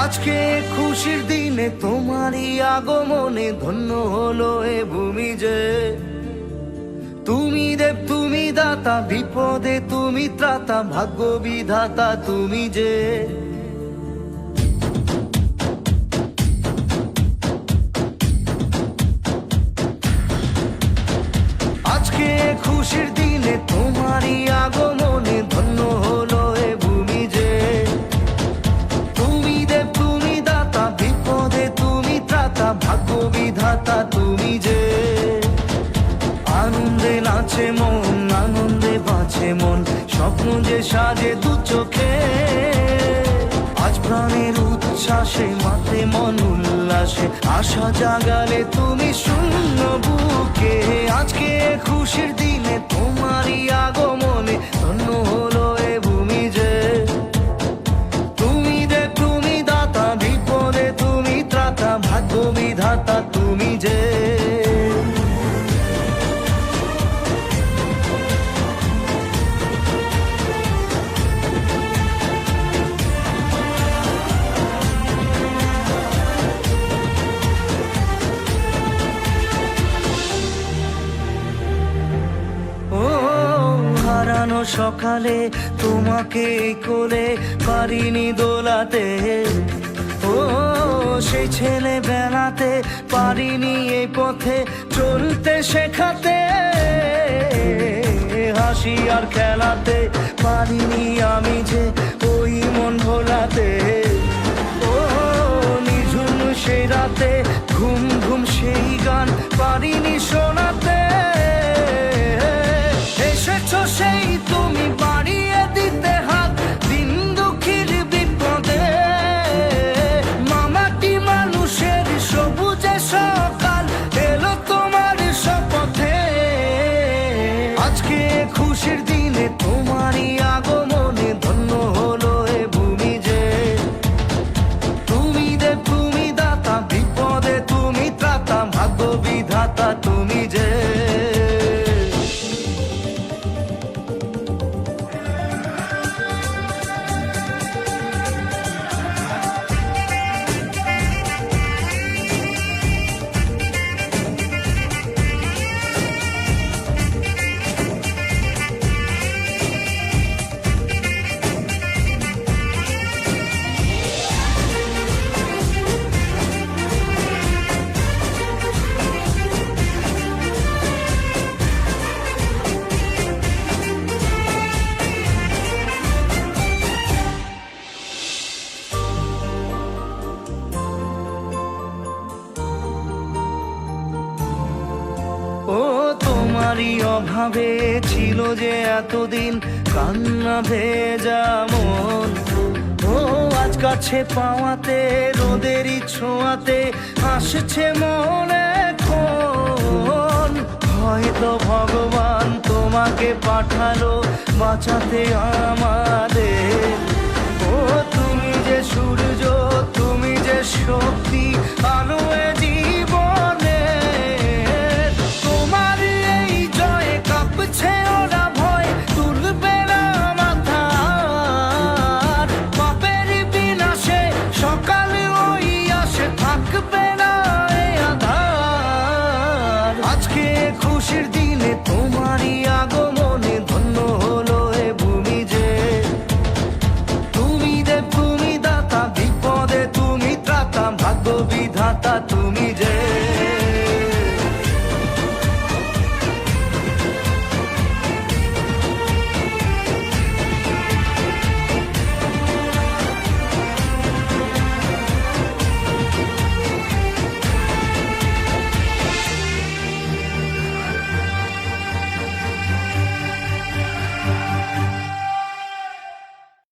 আজকে খুশির দিনে তোমারই আগমনে ধন্য হলো এ ভূমি যে। তুমি দেব তুমি দাতা, বিপদে তুমি ত্রাতা, ভাগ্য বিধাতা তুমি যে। আজকে খুশির দিনে তোমারই আগমনে ধন্য হলো এ ভূমি যে। তুমি দেব তুমি দাতা, বিপদে তুমি ত্রাতা, ভাগ্য বিধাতা তুমি যে। আনন্দে নাচে মন, আনন্দে বাঁচে মন, স্বপ্ন যে সাজে দু চোখে। আজ প্রাণের উচ্ছ্বাসে মাতে মন উল্লাসে, আশা জাগালে তুমি শূন্য বুকে। আজকে খুশির দিনে তোমারই আগমনে ধন্য হলো এ ভূমি যে। তুমি দেব তুমি দাতা, বিপদে তুমি ত্রাতা, ভাগ্য বিধাতা তুমি যে। হারানো সকালে তোমাকে কোলে পারিনি দোলাতে, ও সেই ছেলে বেলাতে পারিনি এই পথে চলতে শেখাতে। হাসি আর খেলাতে পারিনি আমি যে ওই মন ভোলাতে। ও নিঝুম সেই রাতে ঘুম ঘুম সেই গান পারিনি শোনাতে। এসেছো সেই তুমি বাড়িয়ে দিতে হাত দিন দুঃখীর বিপদে। মামাটি মানুষের সবুজে সকাল এলো তোমার শপথে। আজকে খুশির দিনে তোমারই আগমনে ধন্য হলো এ ভূমি যে। তুমি দেব তুমি দাতা, বিপদে তুমি ত্রাতা, ভাগ্য বিধাতা তুমি যে। ও তোমারই অভাবে ছিল যে এতদিন কান্না ভেজা মন। ও আজ কাছে পাওয়াতে রোদেরই ছোঁয়াতে আসছে মনে কোন। হয়তো ভগবান তোমাকে পাঠালো বাঁচাতে আমাদের।